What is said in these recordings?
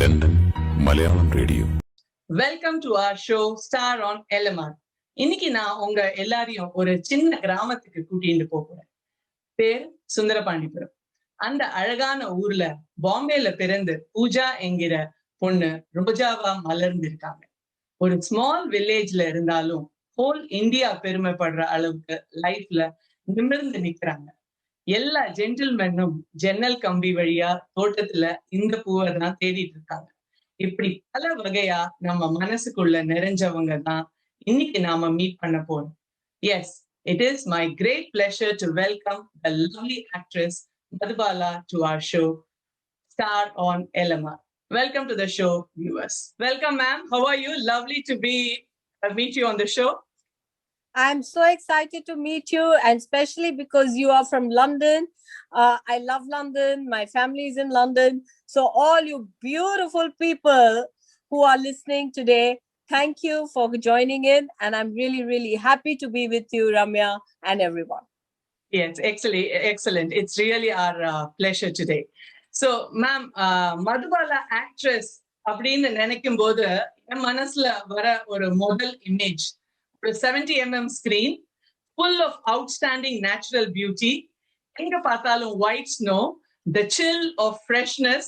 London Malayalam radio. Welcome to our show star on LMR. இன்னைக்கு நான் உங்க எல்லாரையும் ஒரு சின்ன கிராமத்துக்கு கூட்டிட்டு போறேன். பேர் சுந்தரபாண்டிபுரம். அந்த அழகான ஊர்ல பாம்பேல பிறந்து பூஜா என்கிற பொண்ணு ரோஜாவா மலர்ந்திருக்காங்க. ஒரு ஸ்மால் வில்லேஜ்ல இருந்தாலும் ஹோல் இந்தியா பெருமைப்படுற அளவுக்கு லைஃப்ல நிமிர்ந்து நிக்கிறாங்க. எல்லா ஜென்டில்மென்னும் ஜன்னல் கம்பி வழியா தோட்டத்துல இந்த பூவை தான் தேடிட்டு இருக்காங்க. இப்படி பல வகையா நம்ம மனசுக்குள்ள நிறைஞ்சவங்க தான் இன்னைக்கு நாம மீட் பண்ண போறோம். Yes, it is my great pleasure to welcome the lovely actress Madhubala to our show Star on LMR. Welcome to the show, viewers. Welcome, ma'am. How are you? Lovely to meet you on the show. I'm so excited to meet you, and especially because you are from London. I love London. My family is in London. So all you beautiful people who are listening today, thank you for joining in. And I'm really, really happy to be with you, Ramya, and everyone. Yes, excellent. It's really our pleasure today. So, ma'am, Madhubala actress அப்படின்னு நினைக்கும் போது என் மனசுல வர ஒரு முதல் image, ஒரு 70 mm screen full of outstanding natural beauty. எங்க பார்த்தாலும் white snow, the chill of freshness,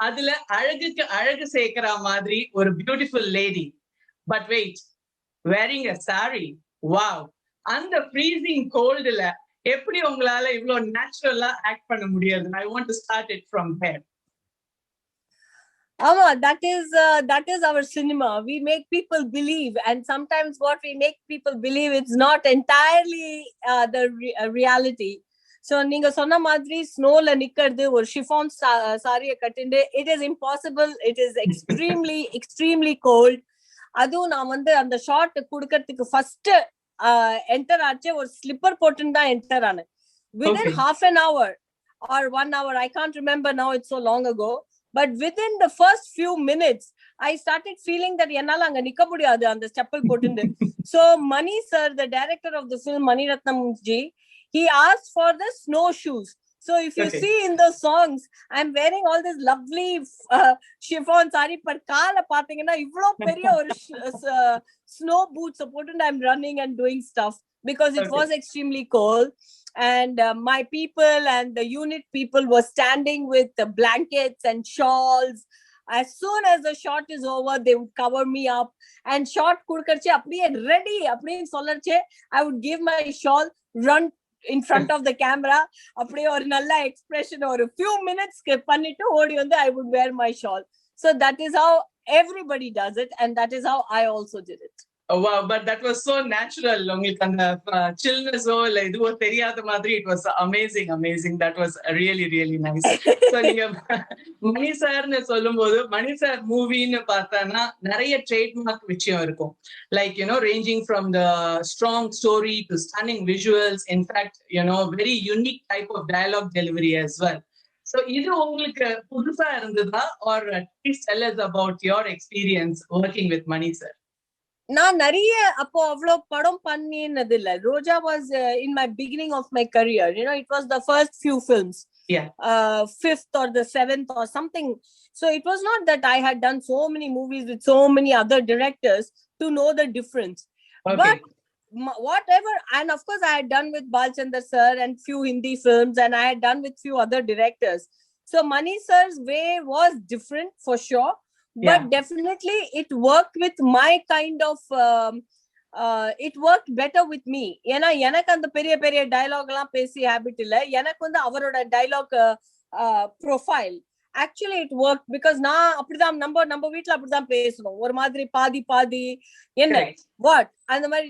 அதுல அழகுக்கு அழகு சேர்க்கிற மாதிரி ஒரு beautiful lady. But wait, wearing a saree. Wow. அந்த freezing coldல எப்படி உங்களால இவ்வளவு நேச்சுரலா ஆக்ட் பண்ண முடியாது? I want to start it from there. That is our cinema. We make people believe, and sometimes what we make people believe, it's not entirely the reality. So நீங்க சொன்ன மாதிரி ஸ்னோல நிக்கிறது, ஒரு ஷிஃபான் சாரியை கட்டிண்டு, it is impossible. It is extremely cold. அதுவும் நான் அந்த short குடுக்கறதுக்கு ஃபர்ஸ்ட் என்டர் ஆச்சு, ஒரு ஸ்லிப்பர் போட்டுன்னு தான் என்டர் ஆனேன். Within half an hour or 1 hour, I can't remember now, it's so long ago. But within the first few minutes, I started feeling that என்னால அங்க நிக்க முடியாது அந்த செப்பல் போட்டுண்டு. So Mani sir, the director of the film, Mani Ratnam ji, he asked for the snowshoes. So if you see in the songs, I'm wearing all this lovely chiffon saree, but kaala pathina ivlo periya or snow boots போட்டுண்டு I'm running and doing stuff because it was extremely cold. And my people and the unit people were standing with the blankets and shawls. As soon as the shot is over, they would cover me up. And shot kudukarche apdiye ready apdiye solarche, I would give my shawl, run in front of the camera, apdiye or nalla expression or a few minutes pannittu odi vande I would wear my shawl. So that is how everybody does it, and that is how I also did it. Oh, wow, but that was so natural. உங்களுக்கு அந்த chillness-ஓ இல்ல இதுவோ தெரியாத மாதிரி, it was amazing. That was really nice. So நீங்க மணி சார்னு சொல்லும்போது, மணி sir மூவின்னு பார்த்தானா நிறைய ட்ரேட்மார்க் விஷயம் இருக்கும். Like, ranging from the strong story to stunning visuals. In fact, very unique type of dialogue delivery as well. So இது உங்களுக்கு புதுசா இருந்ததா, or please tell us about your experience working with Mani sir? நான் நிறைய அப்போ அவ்வளோ படம் பண்ணினது இல்ல. ரோஜா was in my beginning of my career. It was the first few films. Yeah. Fifth or the seventh or something. So it was not that I had done so many movies with so many other directors to know the difference. But whatever, and of course I had done with Balchandar sir and few Hindi films, and I had done with few other directors. So Mani sir's way was different for sure. But definitely it worked with my kind of it worked better with me. ஏன்னா எனக்கு அந்த பெரிய dialogue எல்லாம் பேசி habit இல்ல. எனக்கு அவரோட dialogue profile actually it worked because நான் அப்படிதான் நம்ம வீட்ல அப்படிதான் பேசணும், ஒரு மாதிரி பாதி என்ன what அந்த மாதிரி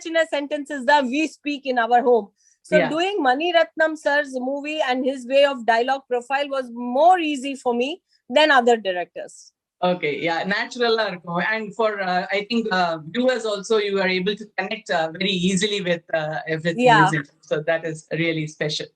சின்ன sentences that we speak in our home. So doing Mani Ratnam sir's movie and his way of dialogue profile was more easy for me than other directors. Okay, yeah, natural இருக்கும். And for I think viewers also, you are able to connect very easily with music. So that is really special.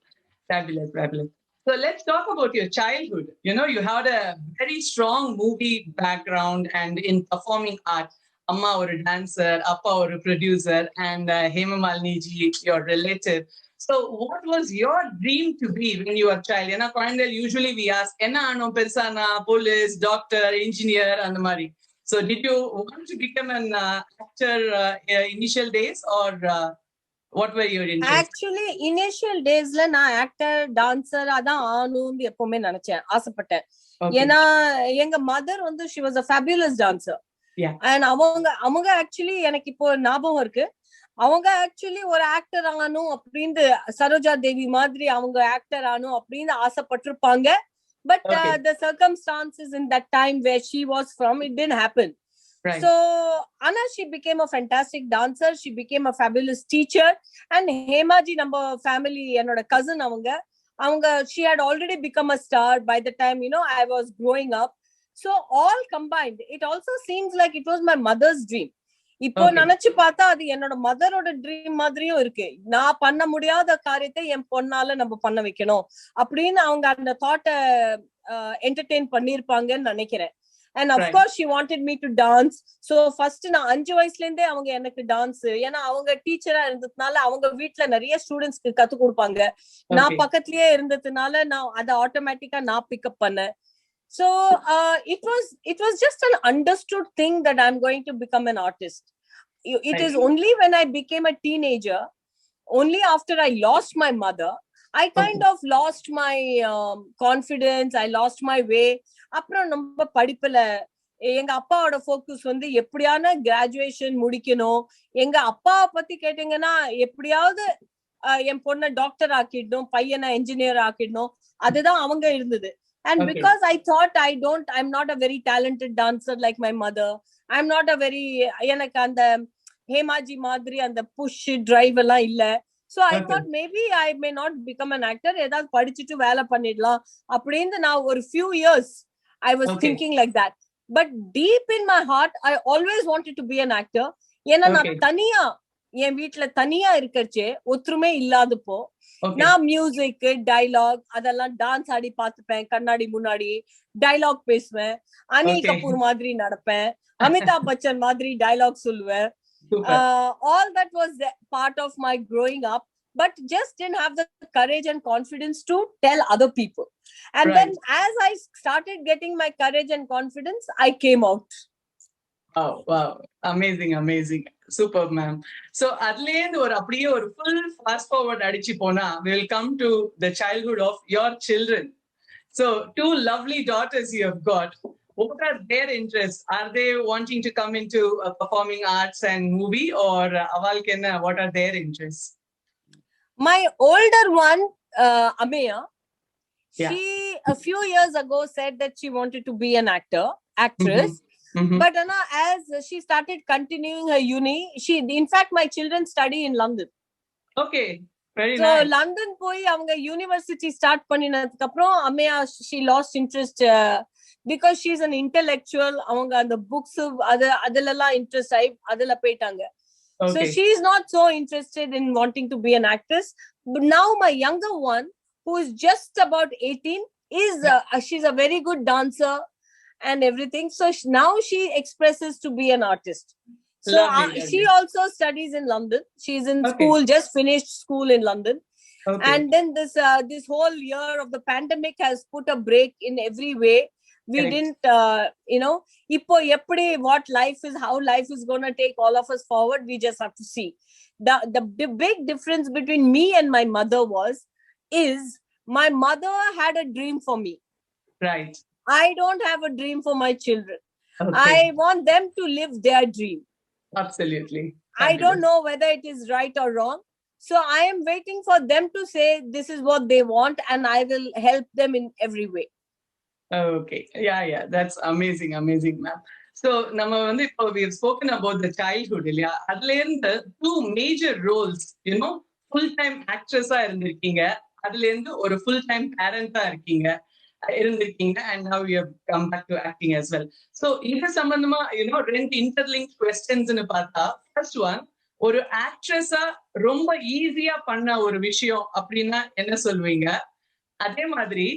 Fabulous. So let's talk about your childhood. You had a very strong movie background and in performing art. Amma or a dancer, Appa or a producer, and Hema Malini ji, your relative. So what was your dream to be when you were a child? ஏன்னா குழந்தைகள் usually we ask என்ன ஆனோம் பெருசானா, police, doctor, engineer அந்த மாதிரி. So did you want to become an actor initial days, or what were your interests? Actually initial daysல நான் actor dancer அதான் ஆகணும்னு எப்பவுமே நினைச்சேன், ஆசைப்பட்டேன். ஏன்னா எங்க மதர் வந்து she was a fabulous dancer. And அவங்க ஆக்சுவலி எனக்கு இப்போ ஞாபகம் இருக்கு, அவங்க ஆக்சுவலி ஒரு ஆக்டர் ஆகணும் அப்படின்னு சரோஜா தேவி மாதிரி அவங்க ஆக்டர் ஆகணும் அப்படின்னு ஆசைப்பட்டிருப்பாங்க. But the circumstances in that time where she was from, it didn't happen. Right. So Anna, she became a fantastic dancer. She became a fabulous teacher. And Hemaji, number family, என்னோட cousin அவங்க she had already become a star by the time, you know, I was growing up. So all combined, it also seems like it was my mother's dream. இப்போ நினைச்சு பார்த்தா அது என்னோட மதரோட dream மாதிரியும் இருக்கு. நான் பண்ண முடியாத காரியத்தை என் பொண்ணால நம்ம பண்ண வைக்கணும் அப்படின்னு அவங்க அந்த தாட்டை என்டர்டெயின் பண்ணிருப்பாங்கன்னு நினைக்கிறேன். And of course she wanted me to dance. So first நான் 5 வயசுல இருந்தே அவங்க எனக்கு டான்ஸ், ஏன்னா அவங்க டீச்சரா இருந்ததுனால அவங்க வீட்டுல நிறைய ஸ்டூடெண்ட்ஸ்க்கு கத்து கொடுப்பாங்க. நான் பக்கத்துலயே இருந்ததுனால நான் அதை ஆட்டோமேட்டிக்கா நான் பிக்கப் பண்ணேன். So it was just an understood thing that I'm going to become an artist. It is only when I became a teenager, only after I lost my mother, I kind of lost my confidence, I lost my way. அப்புறம் நம்ம படிப்புல எங்க அப்பாவோட focus வந்து எப்படியான graduation முடிக்கணும். எங்க அப்பாவை பத்தி கேட்டீங்கன்னா எப்படியாவது என் பொண்ணை டாக்டர் ஆக்கிடணும், பையனை என்ஜினியர் ஆக்கிடணும், அதுதான் அவங்க இருந்தது. And because I thought I'm not a very talented dancer like my mother. I'm not a very, எனக்கு அந்த ஹேமாஜி மாதிரி அந்த புஷ் டிரைவ் எல்லாம் இல்ல. So I thought maybe I may not become an actor. ஏதாவது படிச்சுட்டு வேலை பண்ணிடலாம் அப்படின்னு நான் ஒரு few years I was thinking like that. But deep in my heart, I always wanted to be an actor. ஏன்னா நான் தனியா என் வீட்டுல தனியா இருக்கச்சே ஒத்துருமே இல்லாதப்போ நான் மியூசிக், டைலாக் அதெல்லாம் டான்ஸ் ஆடி பார்த்துப்பேன், கண்ணாடி முன்னாடி டைலாக் பேசுவேன், அனில் கபூர் மாதிரி நடப்பேன், அமிதாப் பச்சன் மாதிரி டைலாக் சொல்லுவேன். All that was part of my growing up, but just didn't have the courage and confidence to tell other people. And then as I started getting my courage and confidence, I came out. Oh wow, amazing, superb ma'am. So adlend or அப்படியே ஒரு full fast forward அடிச்சு போனா we will come to the childhood of your children. So 2 lovely daughters you have got. What are their interests? Are they wanting to come into performing arts and movie, or avalkenna what are their interests? My older one, Ameya, she a few years ago said that she wanted to be an actress. But as she started continuing her uni, in fact my children study in London. Okay, very so nice. London poi avanga university start panninadukku aprom Ameya she lost interest because she is an intellectual. Avanga and the books adalla interest adala poitanga. So she is not so interested in wanting to be an actress. But now my younger one, who is just about 18, is she's a very good dancer and everything. So now she expresses to be an artist. So she also studies in London. She's in school, just finished school in London. And then this whole year of the pandemic has put a break in every way. We didn't ipo eppadi what life is, how life is going to take all of us forward, we just have to see. The big difference between me and my mother is my mother had a dream for me. Right. I don't have a dream for my children. I want them to live their dream. Absolutely. I don't know whether it is right or wrong. So I am waiting for them to say this is what they want, and I will help them in every way. Okay. Yeah. That's amazing, ma'am. So நம்ம வந்து இப்போ we have spoken about the childhood இல்லையா, அதுல இருந்து 2 major roles, you know, full time actress ஆ இருந்திருக்கீங்க, அதுல இருந்து ஒரு full time parent ஆ இருந்திருக்கீங்க, and now you have come back to acting as well. So இது சம்பந்தமா ரெண்டு interlinked questions னு பார்த்தா, first one, ஒரு ஆக்ட்ரஸா ரொம்ப ஈஸியா பண்ண ஒரு விஷயம் அப்படின்னா என்ன சொல்வீங்க? அதே மாதிரி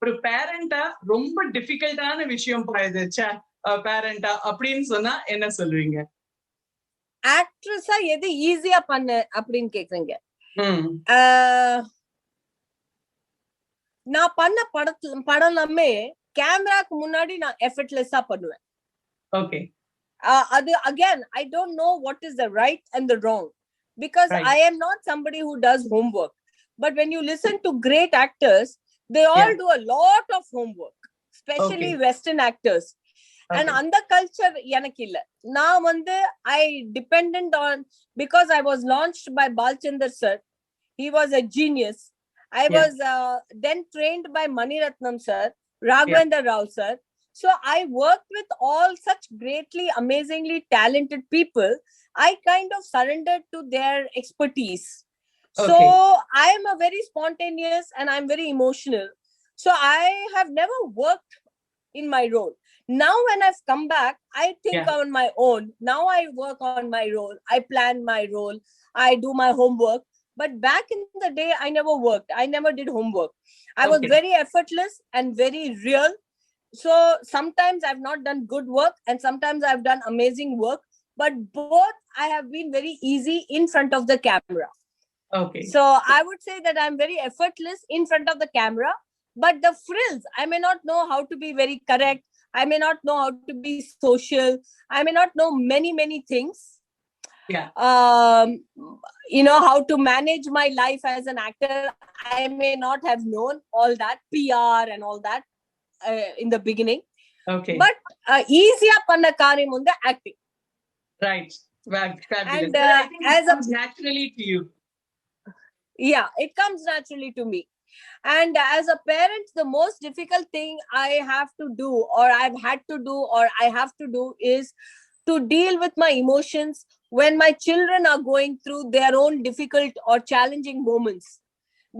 ஒரு பேரண்டா ரொம்ப டிஃபிகல்ட்டான விஷயம் பேரண்டா அப்படின்னு சொன்னா என்ன சொல்வீங்க? ஆக்ட்ரஸா எது ஈஸியா பண்ண அப்படின்னு கேக்குறீங்க? Hmm. நான் பண்ண படம் எல்லாமே கேமராக்கு முன்னாடி நான் எஃபர்ட்லெஸ்ஸா பண்ணுவேன். Okay. அது again, I don't know what is the right and the wrong, because Right. I am not somebody who does homework. But when you listen to great actors, they all Yeah. do a lot of homework, especially Okay. Western actors. And Okay. அந்த culture எனக்கு இல்ல. நான் வந்து I dependent on, because I was launched by Balchandar sir. He was a genius. I Yeah. was then trained by Maniratnam sir, Raghavendra Rao sir. So I worked with all such greatly, amazingly talented people. I kind of surrendered to their expertise. So Okay. I am a very spontaneous and I'm very emotional. So I have never worked in my role. Now when I've come back, I think Yeah. on my own. Now I work on my role. I plan my role. I do my homework. But back in the day, I never worked. I never did homework. I was Okay. very effortless and very real. So sometimes I've not done good work and sometimes I've done amazing work. But both I have been very easy in front of the camera. Okay. So I would say that I'm very effortless in front of the camera, but the frills, I may not know how to be very correct. I may not know how to be social. I may not know many things. Yeah. How to manage my life as an actor. I may not have known all that PR and all that in the beginning. Okay. But easier panna karyam undu acting. Right. Fabulous. And But I think it as a comes naturally to you. Yeah, it comes naturally to me. And as a parent, the most difficult thing I have to do, or I've had to do, or I have to do, is to deal with my emotions when my children are going through their own difficult or challenging moments,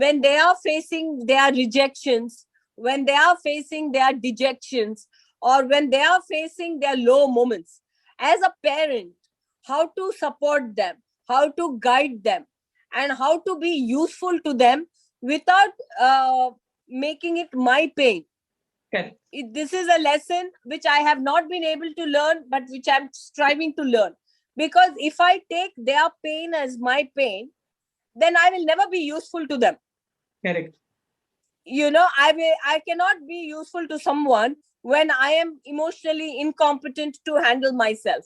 when they are facing their rejections, when they are facing their dejections, or when they are facing their low moments. As a parent, how to support them, how to guide them, and how to be useful to them without making it my pain. Correct. This is a lesson which I have not been able to learn, but which I'm striving to learn. Because if I take their pain as my pain, then I will never be useful to them. Correct. I cannot be useful to someone when I am emotionally incompetent to handle myself.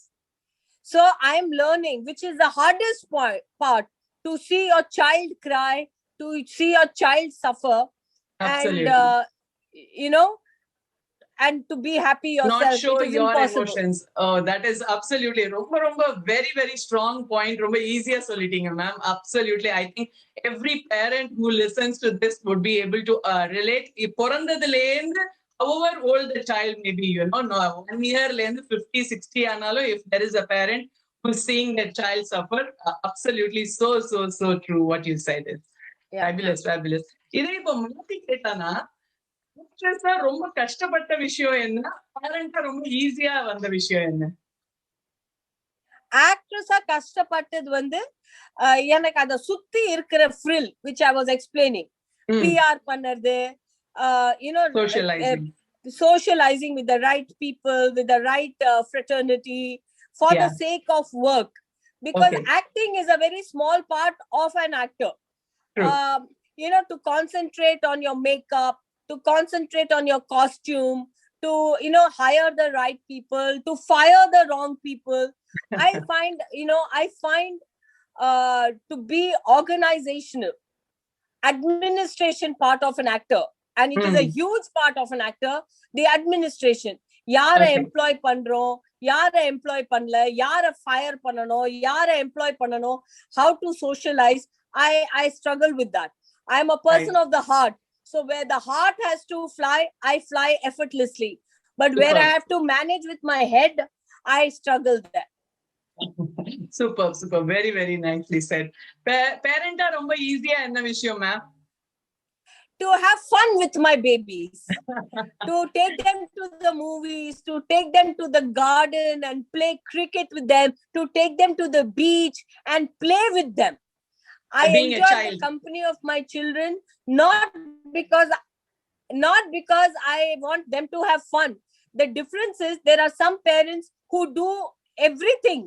So I am learning, which is the hardest part, to see your child cry, to see your child suffer, Absolutely. and and to be happy yourself. Not show It is your impossible. emotions. Oh, that is absolutely ரொம்ப very very strong point. ரொம்ப ஈஸியா சொல்லிட்டீங்க ma'am. Absolutely. I think every parent who listens to this would be able to relate. பிறந்ததுல இருந்து however old the child may be, no, 1 year ல இருந்து 50, 60 ஆனாலும், if there is a parent who's seeing their child suffer, absolutely so true what you said is. Yeah. Fabulous. இதே இப்போ மாத்தி கேட்டானா, ஆக்ட்ரஸா ரொம்ப கஷ்டப்பட்ட விஷயம் என்ன, பேரண்டா ரொம்ப ஈஸியா வந்த விஷயம் என்ன? ஆக்ட்ரஸா கஷ்டப்பட்டது வந்து எனக்கு அத சுத்தி இருக்கிற frill which I was explaining. PR பண்ணறது, socializing with the right people, with the right fraternity, for the sake of work. Because acting is a very small part of an actor. To concentrate on your makeup, to concentrate on your costume, to hire the right people, to fire the wrong people. I find to be organizational, administration part of an actor, and it is a huge part of an actor, the administration. யார employee பண்றோம், யார employee பண்ணல, யார fire பண்ணணும், யார employee பண்ணணும், how to socialize. I struggle with that. I am a person of the heart. So where the heart has to fly, I fly effortlessly. But where I have to manage with my head, I struggle there. Super. Very, very nicely said. Parent are ரொம்ப ஈஸியா என்ன விஷயம் ma'am? To have fun with my babies, to take them to the movies, to take them to the garden and play cricket with them, to take them to the beach and play with them. I enjoy the company of my children, not because I want them to have fun. The difference is there are some parents who do everything,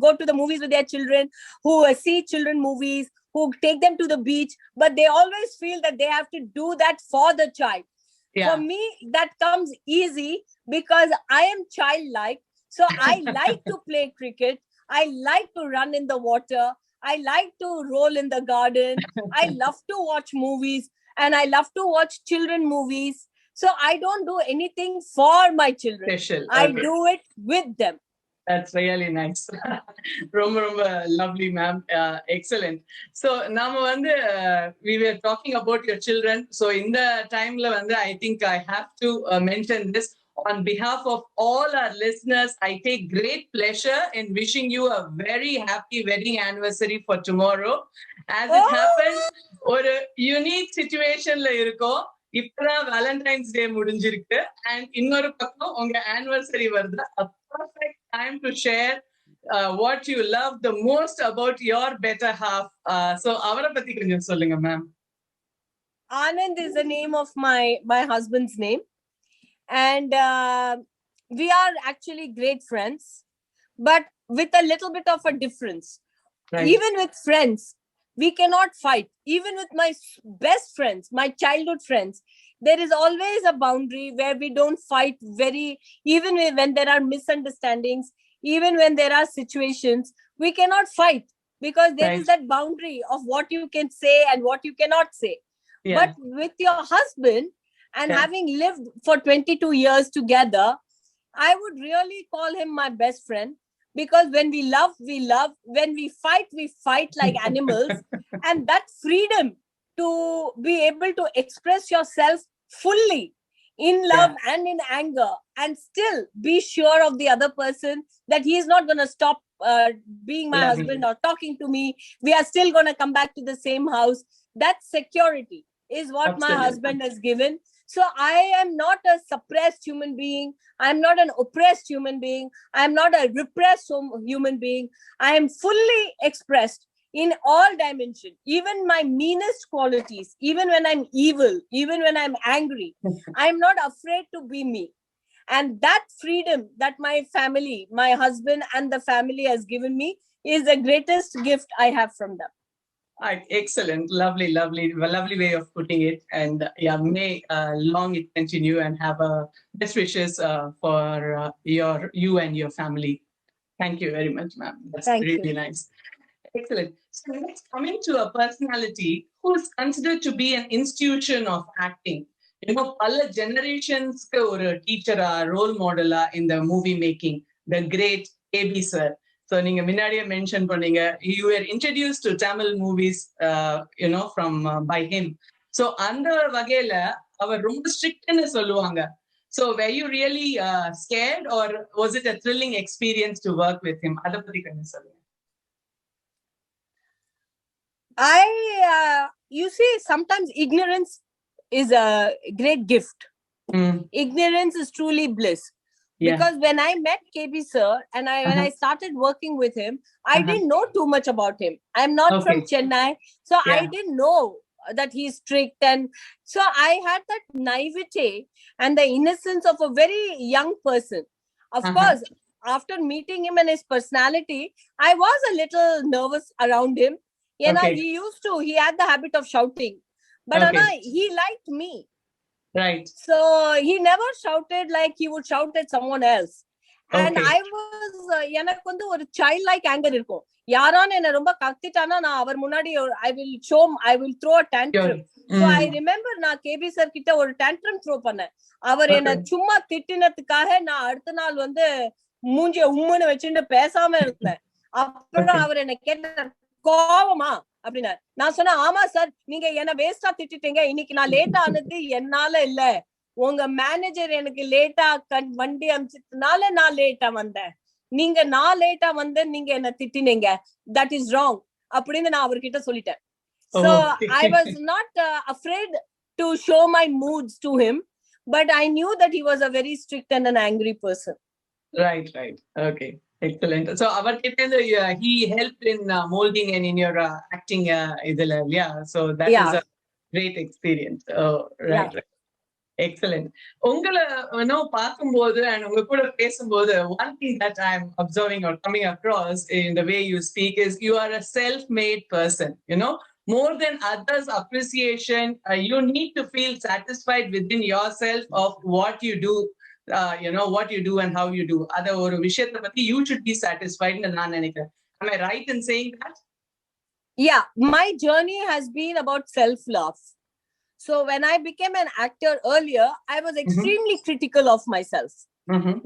go to the movies with their children, who see children movies, who take them to the beach, but they always feel that they have to do that for the child. For me, that comes easy because I am childlike. So I like to play cricket. I like to run in the water. I like to roll in the garden. I love to watch movies and I love to watch children movies. So I don't do anything for my children. Special. I do it with them. That's really nice. ரொம்ப lovely, ma'am. Excellent. So, we were talking about your children. So, in the time, I think I have to mention this. On behalf of all our listeners, I take great pleasure in wishing you a very happy wedding anniversary for tomorrow. As it happens, ஒரு unique situationல இருக்கோம். இப்பதான் Valentine's Day முடிஞ்சிருக்கு and இன்னொரு பக்கம் உங்க anniversary வருது. A perfect time to share what you love the most about your better half. So அவரை பத்தி கொஞ்சம் சொல்லுங்க ma'am. Anand is the name of my husband's name. And we are actually great friends, but with a little bit of a difference. Right. Even with friends, we cannot fight. Even with my best friends, my childhood friends, there is always a boundary where we don't fight even when there are misunderstandings, even when there are situations, we cannot fight because there is that boundary of what you can say and what you cannot say. Yeah. But with your husband, and having lived for 22 years together, I would really call him my best friend because when we love, we love. When we fight like animals. And that freedom to be able to express yourself fully in love and in anger and still be sure of the other person that he is not going to stop being my husband or talking to me. We are still going to come back to the same house. That security is what my husband has given. So I am not a suppressed human being. I'm not an oppressed human being. I'm not a repressed human being. I am fully expressed in all dimensions, even my meanest qualities, even when I'm evil, even when I'm angry. I'm not afraid to be me. And that freedom that my family, my husband and the family has given me is the greatest gift I have from them. Excellent. Lovely way of putting it. And may long it continue and have best wishes for you and your family. Thank you very much, ma'am. That's really nice. Excellent. So let's come into a personality who is considered to be an institution of acting. All generations or teacher, role model in the movie making, the great KB sir. So நீங்க முன்னாடியே mention பண்ணீங்க you were introduced to Tamil movies from by him. So அந்த வகையில அவர் ரொம்ப ஸ்ட்ரிக்ட்னு சொல்லுவாங்க. So were you really scared or was it a thrilling experience to work with him? அத பத்தி கொஞ்சம் சொல்லுங்க. You see, sometimes ignorance is a great gift. Ignorance is truly bliss. Because when I met KB sir and when I started working with him, I didn't know too much about him. I'm not from Chennai, so I didn't know that he's strict. And so I had that naivete and the innocence of a very young person. Of course, after meeting him and his personality, I was a little nervous around him. He had the habit of shouting. But he liked me. Right. So he never shouted like he would shout at someone else. And I was எனக்கு வந்து ஒரு childlike anger இருக்கும். யாரான என்ன ரொம்ப கத்திட்டானா நான் அவர் முன்னாடி I will throw a tantrum. So I remember நான் KP sir கிட்ட ஒரு tantrum throw பண்ணேன். அவர் என்ன சும்மா திட்டினதுக்காக நான் அடுத்த நாள் வந்து மூஞ்சிய உம்முன்னு வச்சுட்டு பேசாம இருந்தேன். அப்புறம் அவர் என்ன கேட்டார் கோவமா அப்படின்னா நான் சொன்னேன் ஆமா சார் நீங்க என்ன வேஸ்டா திட்டிட்டீங்க இன்னைக்கு நான் லேட்டா ஆனது என்னால இல்ல உங்க மேனேஜர் எனக்கு லேட்டா வண்டி அனுப்பிச்சதுனால நான் லேட்டா வந்தேன் நான் லேட்டா வந்தேன் நீங்க என்ன திட்டினீங்க தட் இஸ் ராங் அப்படின்னு நான் அவர்கிட்ட சொல்லிட்டேன். So I was not afraid to show my moods to him, but I knew that he was a very strict and an angry person. Right. Okay. Excellent. So he helped in molding and in your acting idhula. So that is a great experience. Right. Excellent. உங்களை பார்க்கும்போது and உங்க கூட பேசும்போது one thing that I'm observing or coming across in the way you speak is you are a self-made person. More than others' appreciation, you need to feel satisfied within yourself of what you do. What you do and how you do. அத ஒரு விஷயத்தை பத்தி you should be satisfied ன்னு நான் நினைக்கிறேன். Am I right in saying that? Yeah, my journey has been about self-love. So when I became an actor earlier, I was extremely critical of myself.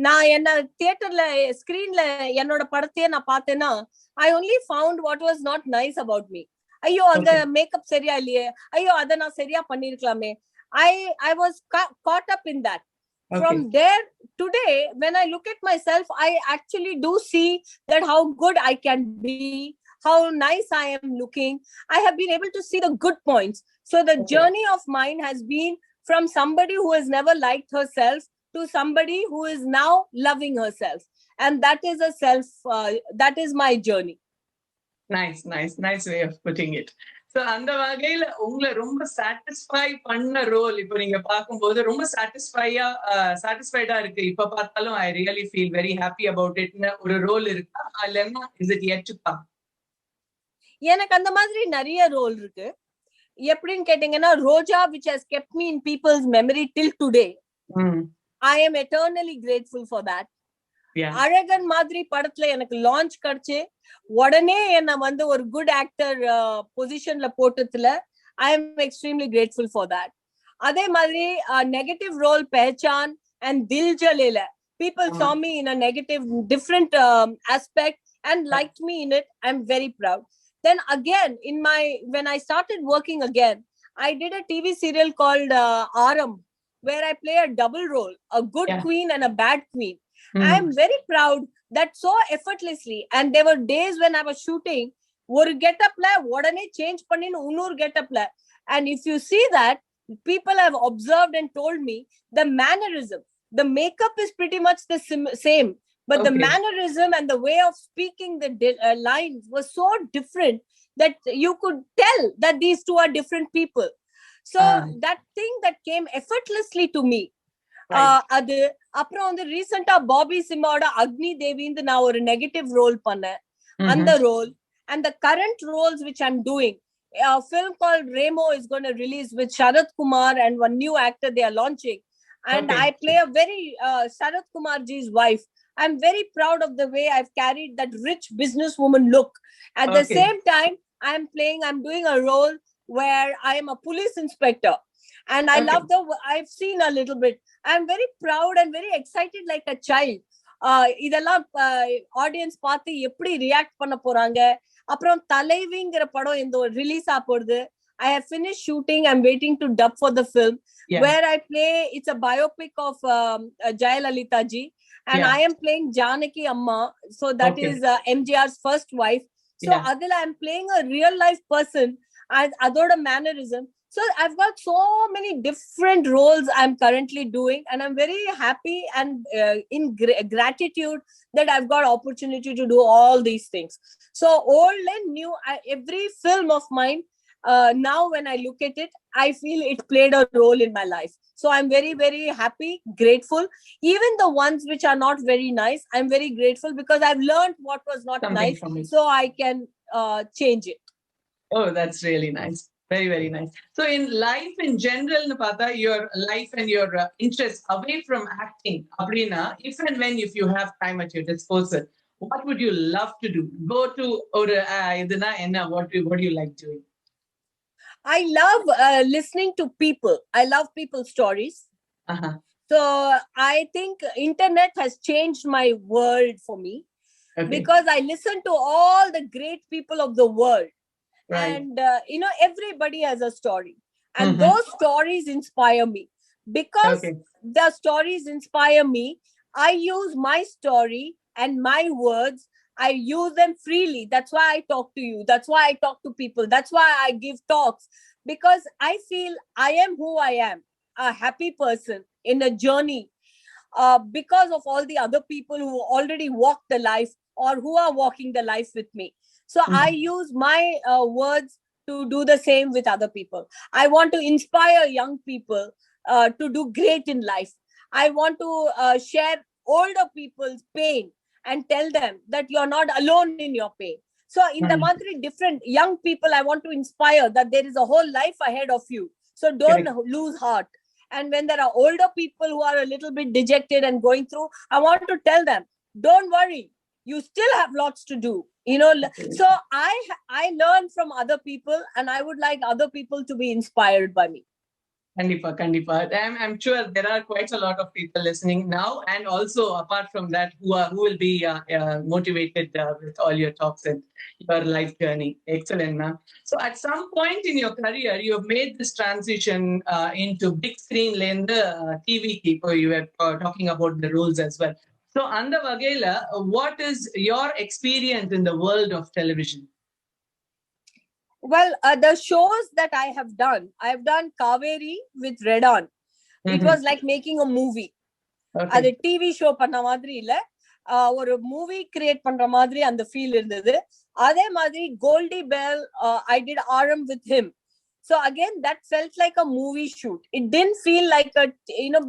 நான் என்ன தியேட்டர்ல ஸ்கிரீன்ல என்னோட படத்தையே நான் பார்த்தேன்னா I only found what was not nice about me. ஐயோ அந்த மேக்கப் சரியா இல்லையே, ஐயோ அத நான் சரியா பண்ணிருக்கலாமே. I was caught up in that. From there, today, when I look at myself, I actually do see that how good I can be, how nice I am looking. I have been able to see the good points. So the journey of mine has been from somebody who has never liked herself to somebody who is now loving herself. And that is that is my journey. Nice way of putting it. So அந்த வகையில உங்களை ரொம்ப satisfy பண்ண role இப்போ நீங்க பார்க்கும்போது ரொம்ப சாட்டிஸ்ஃபைடா இருக்கு, இப்ப பார்த்தாலும் I really feel very happy about இட்னு ஒரு ரோல் இருக்கா, இல்லைன்னா is it yet to come? எனக்கு அந்த மாதிரி நிறைய ரோல் இருக்கு. எப்படின்னு கேட்டீங்கன்னா ரோஜா which has kept me in people's memory till today. I am eternally grateful for that. அழகன் மாதிரி படத்துல எனக்கு லான்ச் கிடைச்சு உடனே என்ன வந்து ஒரு குட் ஆக்டர் பொசிஷன்ல போட்டதுல I am extremely grateful for that. அதே மாதிரி நெகட்டிவ் ரோல் பெஹச்சான் and தில் ஜலேல people saw me in a negative different aspect and liked me in it. I'm very proud. Then again when I started working again, I did a TV serial called Aram, where I play a double role, a good queen and a bad queen. I am very proud that so effortlessly, and there were days when I was shooting ஒரு கெட்டப்ல உடனே change பண்ணி இன்னொரு கெட்டப்ல, and if you see that, people have observed and told me the mannerism, the makeup is pretty much the same, but the mannerism and the way of speaking the lines was so different that you could tell that these two are different people. So that thing that came effortlessly to me. அது அப்புறம் வந்து ரீசெண்டா Bobby சிம்மாவோட அக்னி தேவிந்து நான் ஒரு negative role பண்ணேன். அந்த role and the current roles which I'm doing, a film called Remo is going to release with Sharath Kumar and one new actor they are launching, and I play a very Sharath Kumar ji's wife. I'm very proud of the way I've carried that rich businesswoman look. At the same time I'm doing a role where I am a police inspector, and I love I've seen a little bit. I'm very proud and very excited like a child. இதெல்லாம் audience பார்த்து எப்படி react பண்ண போறாங்க. அப்புறம் தலைவிங்கிற படம் இந்த release ஆ போகுது. I have finished shooting. I'm waiting to dub for the film where I play. It's a biopic of Jayalalitha ji, and I am playing Janaki Amma. So that is MGR's first wife. So adila I'm playing a real life person and adoda mannerism. So I've got so many different roles I'm currently doing, and I'm very happy and in gratitude that I've got opportunity to do all these things. So old and new, every film of mine, now when I look at it, I feel it played a role in my life. So I'm very, very happy, grateful. Even the ones which are not very nice, I'm very grateful because I've learned what was not nice, so I can change it. Oh, that's really nice. Very, very nice. So in life in general, Napata, your life and your interests away from acting, Abrina, if you have time at your disposal, what would you love to do? Go to, or what do you like doing? I love listening to people. I love people's stories. So I think internet has changed my world for me because I listen to all the great people of the world. And everybody has a story, and those stories inspire me. Because the stories inspire me, I use my story and my words. I use them freely. That's why I talk to you. That's why I talk to people. That's why I give talks, because I feel I am who I am, a happy person in a journey, because of all the other people who already walked the life or who are walking the life with me. So I use my words to do the same with other people. I want to inspire young people to do great in life. I want to share older people's pain and tell them that you're not alone in your pain. So in the Madri different young people, I want to inspire that there is a whole life ahead of you. So don't lose heart. And when there are older people who are a little bit dejected and going through, I want to tell them, don't worry, you still have lots to do. So I learn from other people, and I would like other people to be inspired by me. Kandipa. I'm sure there are quite a lot of people listening now, and also apart from that, who will be motivated with all your talks and your life journey. Excellent, ma'am. So at some point in your career, you have made this transition into big screen lane, the TV keeper. You were talking about the rules as well. So, Anda Vagela, what is your experience in the world of television? Well, the shows that I have done Kaveri with Red On. It was like making a movie. அது TV show பண்ண மாதிரி இல்ல, ஒரு movie create பண்ற மாதிரி அந்த feel இருந்தது. அதே மாதிரி Goldie Bell, I did Aram with him. So again, that felt like a movie shoot. It didn't feel like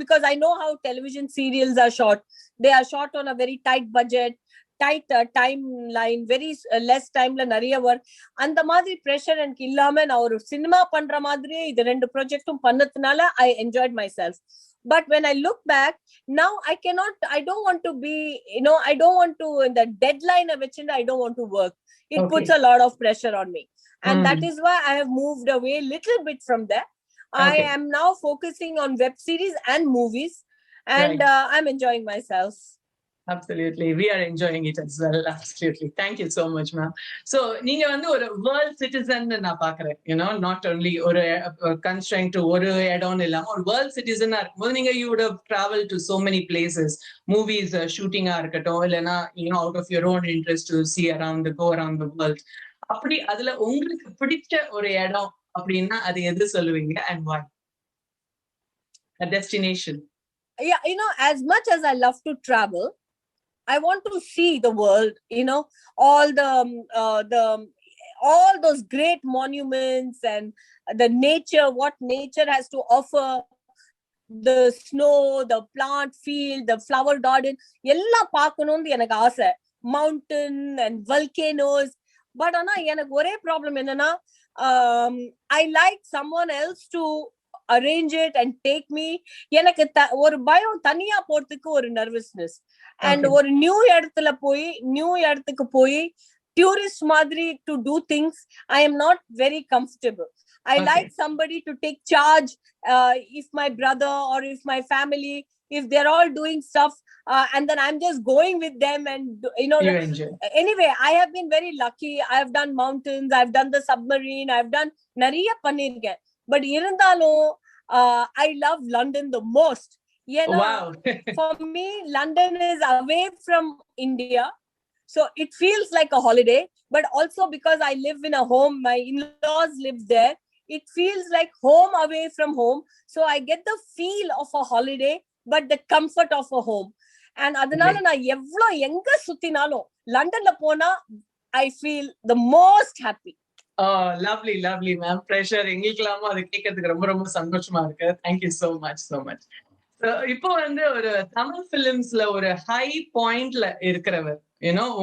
because I know how television serials are shot. They are shot on a very tight budget, tight timeline, very less timeல நிறைய work. அந்த மாதிரி pressure எனக்கு இல்லாம நான் ஒரு cinema பண்ற மாதிரி இது ரெண்டு ப்ராஜெக்ட்டும் பண்ணதுனால I enjoyed myself. But when I look back now, I don't want to be, I don't want to, in the deadline of which I don't want to work. It puts a lot of pressure on me. And that is why I have moved away a little bit from there. I am now focusing on web series and movies, and I'm enjoying myself. Absolutely. We are enjoying it as well. Absolutely. Thank you so much, ma'am. So, நீங்க வந்து ஒரு world citizen நான் பாக்குறேன். Not only ஒரு constraint to ஒரு இடம் இல்லாம ஒரு world citizen இருக்கும்போது நீங்க you would have traveled to so many places. Movies shooting இருக்கட்டும், இல்லைன்னா out of your own interest to see go around the world. அப்படி அதுல உங்களுக்கு பிடிச்ச ஒரு இடம் அப்படின்னா அது எது சொல்லுவீங்க, and why? A destination. Yeah, as much as I love to travel, I want to see the world, all all those great monuments and the nature, what nature has to offer, the snow, the plant field, the flower garden, எல்லாம் பார்க்கணும்னு எனக்கு ஆசை. Mountain and volcanoes. But எனக்கு ஒரே problem என்னன்னா, I like someone else to arrange it and take me. எனக்கு ஒரு பயம், தனியா போறதுக்கு ஒரு நர்வஸ்னஸ். And ஒரு நியூ இடத்துக்கு போய் tourist மாதிரி to do things, I am not very comfortable. I like somebody to take charge. If my brother or if my family, if they're all doing stuff, and then I'm just going with them, and you enjoy. Anyway, I have been very lucky. I have done mountains, I've done the submarine, I've done nariya பண்ணிருக்கேன். But irundhalum I love London the most. Wow. For me, London is away from India, so it feels like a holiday. But also because I live in a home, my in-laws live there, it feels like home away from home. So I get the feel of a holiday, but the comfort of a home. And adanaala na evlo enga suttinalum Londonla pona I feel the most happy. Oh, lovely, ma'am. Pressure எங்களுக்கெல்லாம அது கேட்கறதுக்கு ரொம்ப ரொம்ப சந்தோஷமா இருக்கு. Thank you so much. இப்போ வந்து ஒரு தமிழ் பிலிம்ஸ்ல ஒரு ஹை பாயிண்ட்ல இருக்கிறவர்,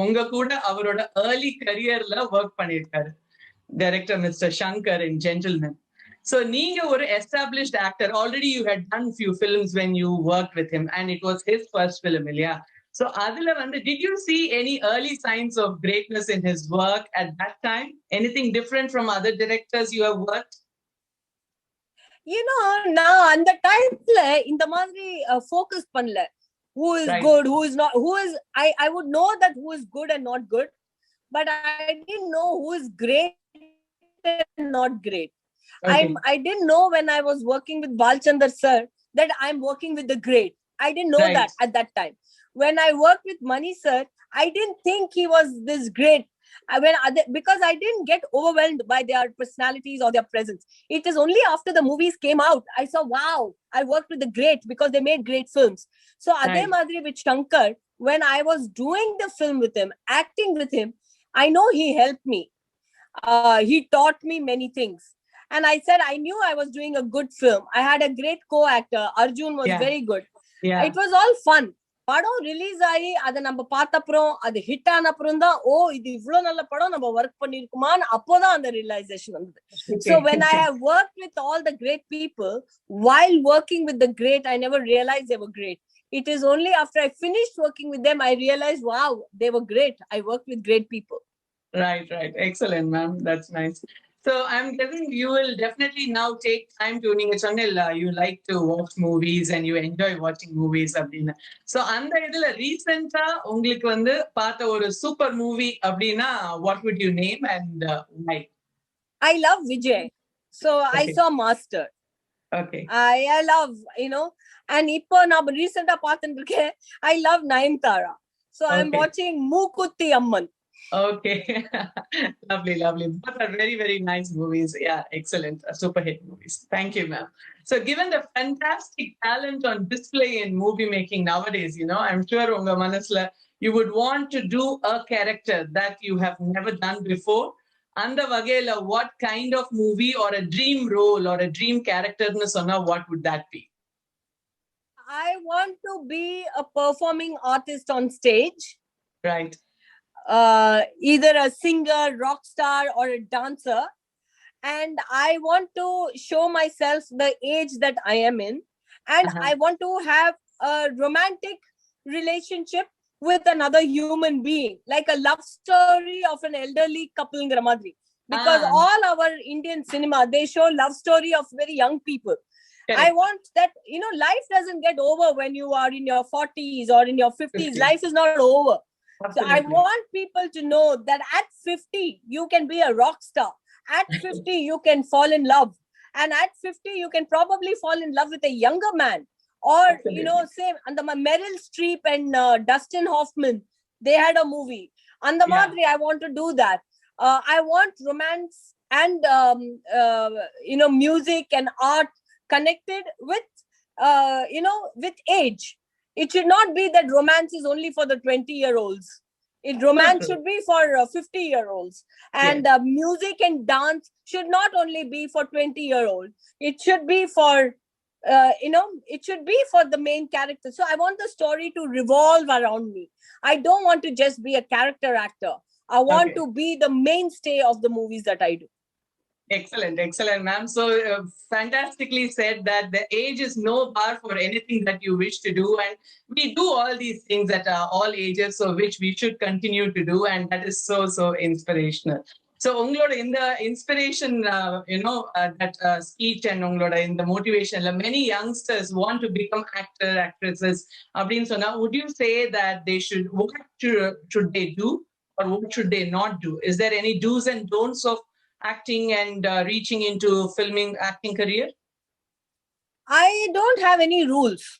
உங்க கூட அவரோட ஏர்லி கரியர்ல ஒர்க் பண்ணிருக்காரு, டைரக்டர் மிஸ்டர் சங்கர் இன் ஜென்டில்மேன். So நீங்க ஒரு established actor, already you had done few films when you worked with him, and it was his first film, இல்லையா? So அதுல வந்து did you see any early signs of greatness in his work at that time? Anything different from other directors you have worked? நான் அந்த டைம்ல இந்த மாதிரி focus பண்ணல. Who is good, who is not, I would know that who is good and not good, but I didn't know who is great and not great. I didn't know when I was working with Balchandar sir that I'm working with the great. I didn't know that at that time. When I worked with Mani sir, I didn't think he was this great. Because I didn't get overwhelmed by their personalities or their presence. It is only after the movies came out, I saw, wow, I worked with the great because they made great films. So Ade Madri with Shankar, when I was doing the film with him, acting with him, I know he helped me. He taught me many things. And I said, I knew I was doing a good film. I had a great co-actor. Arjun was Yeah. very good. Yeah. It was all fun. படம் release ஆகி அதை நம்ம பார்த்த அப்புறம் அது hit ஆன அப்புறம் தான் ஓ இது இவ்வளவு நல்ல படம் நம்ம ஒர்க் பண்ணிருக்குமான்னு அப்போதான் அந்த ரியலைசேஷன் வந்தது. So when I have worked with all the great people, while working with the great, I never realized they were great. It is only after I finished working with them, I realized, wow, they were great. I worked with great people. Right. Excellent, ma'am. That's nice. So I'm guessing you will definitely now take time to நீங்க சொன்னீங்க you like to watch movies and you enjoy watching movies அப்படின்னு. So அந்த இதுல ரீசெண்டா உங்களுக்கு வந்து பார்த்த ஒரு சூப்பர் மூவி அப்படின்னா what would you name and why? I love Vijay. So I saw Master. Okay. I love, and இப்போ நான் ரீசெண்டா பார்த்துட்டு இருக்கேன். I love Nayanthara. So I'm watching Mookuthi Amman. Okay. Lovely. Both are very, very nice movies. Yeah, excellent. Super hit movies. Thank you, ma'am. So given the fantastic talent on display in movie making nowadays, I'm sure unga manasla, you would want to do a character that you have never done before. Anda vagela, what kind of movie or a dream role or a dream character na sonna, what would that be? I want to be a performing artist on stage. Right. Either a singer, rock star, or a dancer. And I want to show myself the age that I am in. And I want to have a romantic relationship with another human being, like a love story of an elderly couple in Gramadri. Because all our Indian cinema, they show love story of very young people. Correct. I want that, life doesn't get over when you are in your 40s or in your 50s. 50. Life is not over. Absolutely. So I want people to know that at 50, you can be a rock star. At 50, you can fall in love. And at 50, you can probably fall in love with a younger man. Or, Absolutely. Same. And the Meryl Streep and Dustin Hoffman, they had a movie. And the Madri, I want to do that. I want romance and, music and art connected with, with age. It should not be that romance is only for the 20-year-olds. Romance should be for 50-year-olds. And music and dance should not only be for 20-year-olds. It should be for, it should be for the main character. So I want the story to revolve around me. I don't want to just be a character actor. I want to be the mainstay of the movies that I do. Excellent, ma'am. So fantastically said that the age is no bar for anything that you wish to do. And we do all these things at all ages, so which we should continue to do. And that is so inspirational. So ungaloda in the inspiration, that speech and ungaloda in the motivation, many youngsters want to become actresses. Would you say that they should, what should they do or what should they not do? Is there any do's and don'ts of acting and reaching into filming acting career? I don't have any rules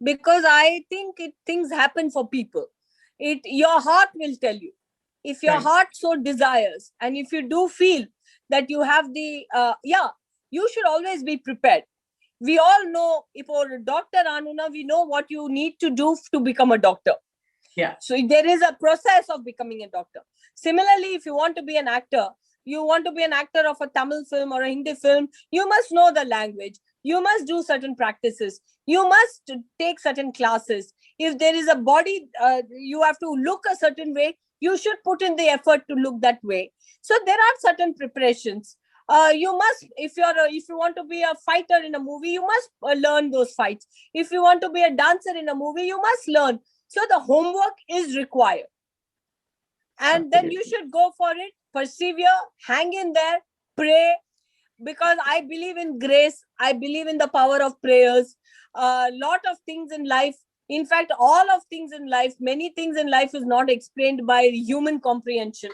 because I think things happen for people. Your heart will tell you. If your heart so desires, and if you do feel that you have the, you should always be prepared. We all know, if you're a doctor, Anuna, we know what you need to do to become a doctor. Yeah. So there is a process of becoming a doctor. Similarly, if you want to be an actor, you want to be an actor of a Tamil film or a Hindi film, you must know the language. You must do certain practices. You must take certain classes. If there is a body, you have to look a certain way. You should put in the effort to look that way. So there are certain preparations. You must, if you want to be a fighter in a movie, you must learn those fights. If you want to be a dancer in a movie, you must learn. So the homework is required. And then you should go for it, persevere, hang in there, pray, because I believe in grace. I believe in the power of prayers. A lot of things in life, in fact, all of things in life, many things in life is not explained by human comprehension.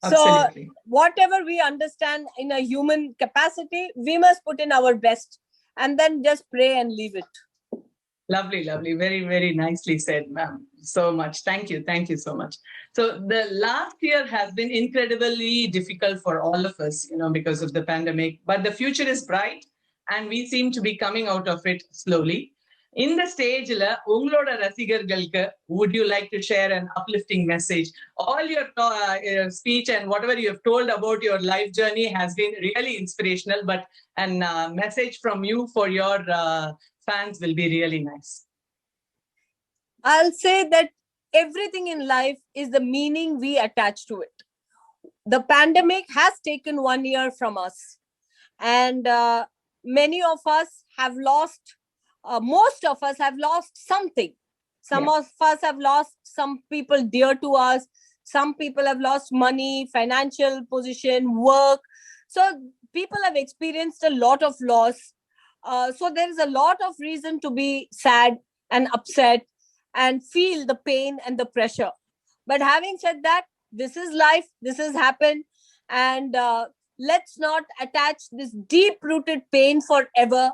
Absolutely. So whatever we understand in a human capacity, we must put in our best and then just pray and leave it. Lovely. Very, very nicely said, ma'am. So much. Thank you so much. So the last year has been incredibly difficult for all of us, because of the pandemic, but the future is bright and we seem to be coming out of it slowly. இந்த ஸ்டேஜ்ல உங்களோட ரசிகர்களுக்கு would you like to share an uplifting message? All your speech and whatever you have told about your life journey has been really inspirational, but a message from you for your fans will be really nice. I'll say that everything in life is the meaning we attach to it. The pandemic has taken 1 year from us, and many of us have lost, most of us have lost something. Some Yeah. of us have lost some people dear to us. Some people have lost money, financial position, work. So people have experienced a lot of loss. So there is a lot of reason to be sad and upset and feel the pain and the pressure. But having said that, this is life, this has happened, and let's not attach this deep rooted pain forever.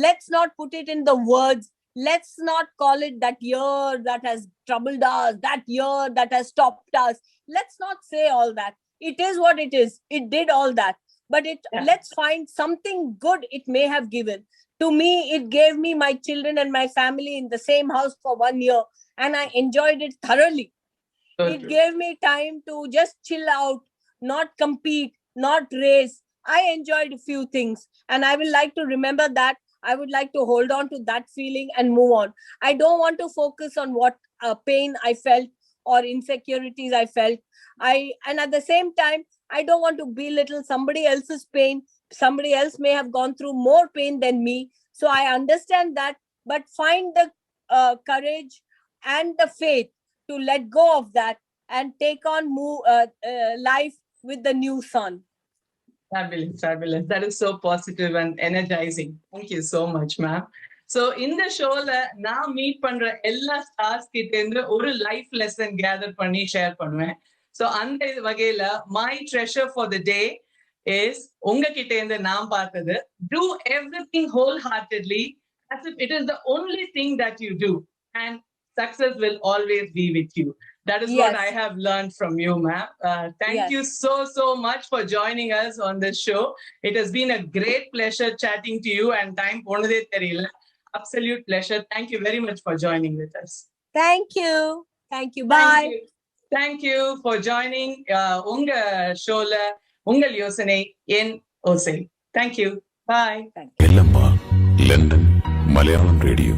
Let's not put it in the words. Let's not call it that year that has troubled us, that year that has stopped us. Let's not say all that. It is what it is. It did all that, but Yeah. let's find something good it may have given. To me, it gave me my children and my family in the same house for 1 year, and I enjoyed it thoroughly. So It true. gave me time to just chill out, not compete, not race. I enjoyed a few things, and I will like to remember that. I would like to hold on to that feeling and move on. I don't want to focus on what pain I felt or insecurities I felt. And at the same time, I don't want to belittle somebody else's pain. Somebody else may have gone through more pain than me. So I understand that, but find the courage and the faith to let go of that and take on life with the new sun. Fabulous, fabulous. That is so positive and energizing. Thank you so much, ma'am. So இந்த ஷோல நான் meet பண்ற எல்லா stars கிட்ட இருந்து ஒரு life lesson gather பண்ணி share பண்ணுவேன். ஸோ அந்த வகையில my treasure for the day is உங்ககிட்ட இருந்து நான் பார்த்தது, do everything wholeheartedly as if it is the only thing that you do, and success will always be with you. That is what Yes. I have learned from you, ma'am. Thank Yes. you so much for joining us on this show. It has been a great pleasure chatting to you, and time ponade theriyala. Absolute pleasure. Thank you very much for joining with us. Thank you. Thank you. Bye. Thank you. Thank you for joining unga show la ungal yosanai en osai. Thank you. Bye. Ellamma, London, Malayalam Radio.